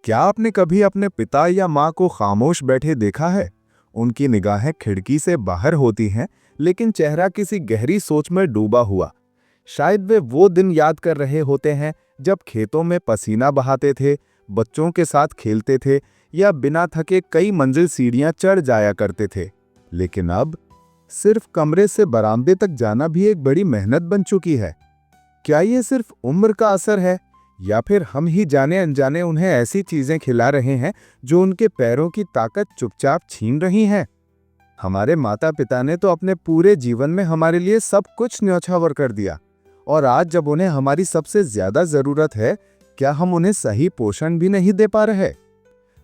क्या आपने कभी अपने पिता या माँ को खामोश बैठे देखा है? उनकी निगाहें खिड़की से बाहर होती हैं, लेकिन चेहरा किसी गहरी सोच में डूबा हुआ। शायद वे वो दिन याद कर रहे होते हैं जब खेतों में पसीना बहाते थे, बच्चों के साथ खेलते थे या बिना थके कई मंजिल सीढ़ियां चढ़ जाया करते थे। लेकिन अब सिर्फ कमरे से बरामदे तक जाना भी एक बड़ी मेहनत बन चुकी है। क्या ये सिर्फ उम्र का असर है, या फिर हम ही जाने अनजाने उन्हें ऐसी चीजें खिला रहे हैं जो उनके पैरों की ताकत चुपचाप छीन रही हैं? हमारे माता पिता ने तो अपने पूरे जीवन में हमारे लिए सब कुछ न्यौछावर कर दिया, और आज जब उन्हें हमारी सबसे ज्यादा जरूरत है, क्या हम उन्हें सही पोषण भी नहीं दे पा रहे?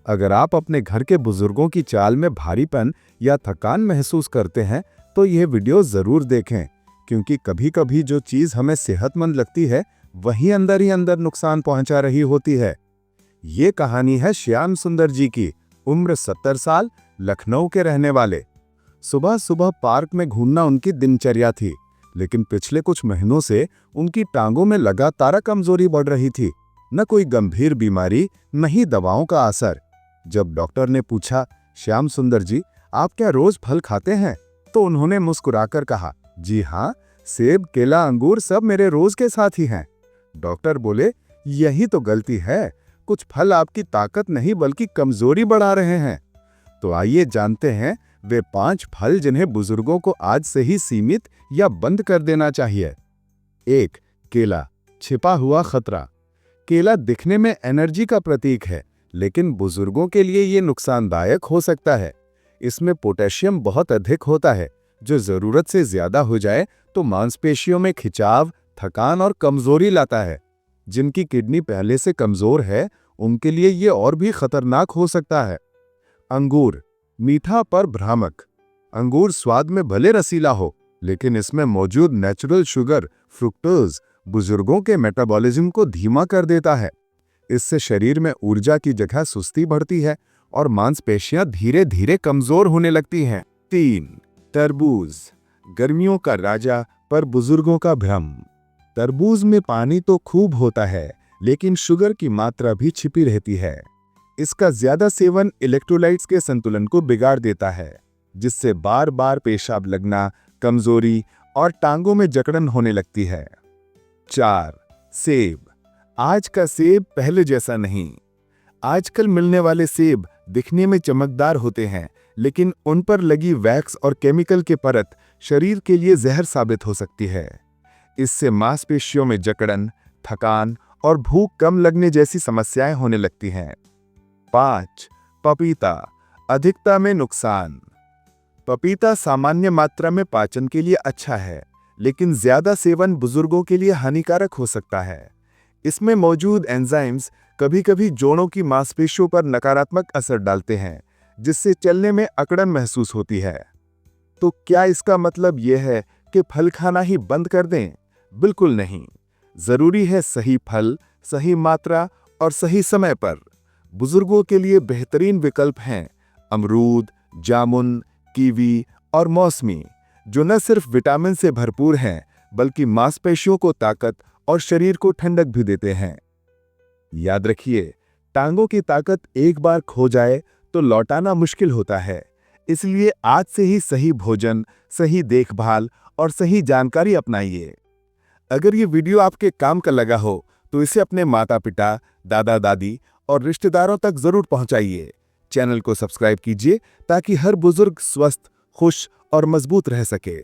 अगर आप अपने घर के बुजुर्गों की चाल में भारीपन या थकान महसूस करते हैं, तो यह वीडियो जरूर देखें, क्योंकि कभी कभी जो चीज हमें सेहतमंद लगती है वही अंदर ही अंदर नुकसान पहुंचा रही होती है। ये कहानी है श्याम सुंदर जी की, उम्र 70 साल, लखनऊ के रहने वाले। सुबह सुबह पार्क में घूमना उनकी दिनचर्या थी, लेकिन पिछले कुछ महीनों से उनकी टांगों में लगातार कमजोरी बढ़ रही थी। न कोई गंभीर बीमारी, न ही दवाओं का असर। जब डॉक्टर ने पूछा, श्याम सुंदर जी, आप क्या रोज फल खाते हैं? तो उन्होंने मुस्कुराकर कहा, जी हाँ, सेब, केला, अंगूर सब मेरे रोज के साथ ही हैं। डॉक्टर बोले, यही तो गलती है, कुछ फल आपकी ताकत नहीं बल्कि कमजोरी बढ़ा रहे हैं। तो आइए जानते हैं वे 5 फल जिन्हें बुजुर्गों को आज से ही सीमित या बंद कर देना चाहिए। 1. केला, छिपा हुआ खतरा। केला दिखने में एनर्जी का प्रतीक है, लेकिन बुजुर्गों के लिए ये नुकसानदायक हो सकता है। इसमें पोटेशियम बहुत अधिक होता है, जो जरूरत से ज्यादा हो जाए तो मांसपेशियों में खिंचाव, थकान और कमजोरी लाता है। जिनकी किडनी पहले से कमजोर है, उनके लिए ये और भी खतरनाक हो सकता है। अंगूर, मीठा पर भ्रामक। अंगूर स्वाद में भले रसीला हो, लेकिन इसमें मौजूद नेचुरल शुगर फ्रुक्टोज बुजुर्गों के मेटाबॉलिज्म को धीमा कर देता है। इससे शरीर में ऊर्जा की जगह सुस्ती बढ़ती है और मांसपेशियां धीरे धीरे कमजोर होने लगती हैं। 3. तरबूज, गर्मियों का राजा पर बुजुर्गों का भ्रम। तरबूज में पानी तो खूब होता है, लेकिन शुगर की मात्रा भी छिपी रहती है। इसका ज्यादा सेवन इलेक्ट्रोलाइट्स के संतुलन को बिगाड़ देता है, जिससे बार बार पेशाब लगना, कमजोरी और टांगों में जकड़न होने लगती है। 4. सेब, आज का सेब पहले जैसा नहीं। आजकल मिलने वाले सेब दिखने में चमकदार होते हैं, लेकिन उन पर लगी वैक्स और केमिकल के परत शरीर के लिए जहर साबित हो सकती है। इससे मांसपेशियों में जकड़न, थकान और भूख कम लगने जैसी समस्याएं होने लगती हैं। 5. पपीता, अधिकता में नुकसान। पपीता सामान्य मात्रा में पाचन के लिए अच्छा है, लेकिन ज्यादा सेवन बुजुर्गों के लिए हानिकारक हो सकता है। इसमें मौजूद एंजाइम्स कभी कभी जोड़ों की मांसपेशियों पर नकारात्मक असर डालते हैं, जिससे चलने में अकड़न महसूस होती है। तो क्या इसका मतलब यह है कि फल खाना ही बंद कर दें? बिल्कुल नहीं। जरूरी है सही फल, सही मात्रा और सही समय पर। बुजुर्गों के लिए बेहतरीन विकल्प हैं अमरूद, जामुन, कीवी और मौसमी, जो न सिर्फ विटामिन से भरपूर हैं, बल्कि मांसपेशियों को ताकत और शरीर को ठंडक भी देते हैं। याद रखिए, टांगों की ताकत एक बार खो जाए तो लौटाना मुश्किल होता है। इसलिए आज से ही सही भोजन, सही देखभाल और सही जानकारी अपनाइए। अगर ये वीडियो आपके काम का लगा हो तो इसे अपने माता पिता, दादा दादी और रिश्तेदारों तक जरूर पहुंचाइए। चैनल को सब्सक्राइब कीजिए ताकि हर बुजुर्ग स्वस्थ, खुश और मजबूत रह सके।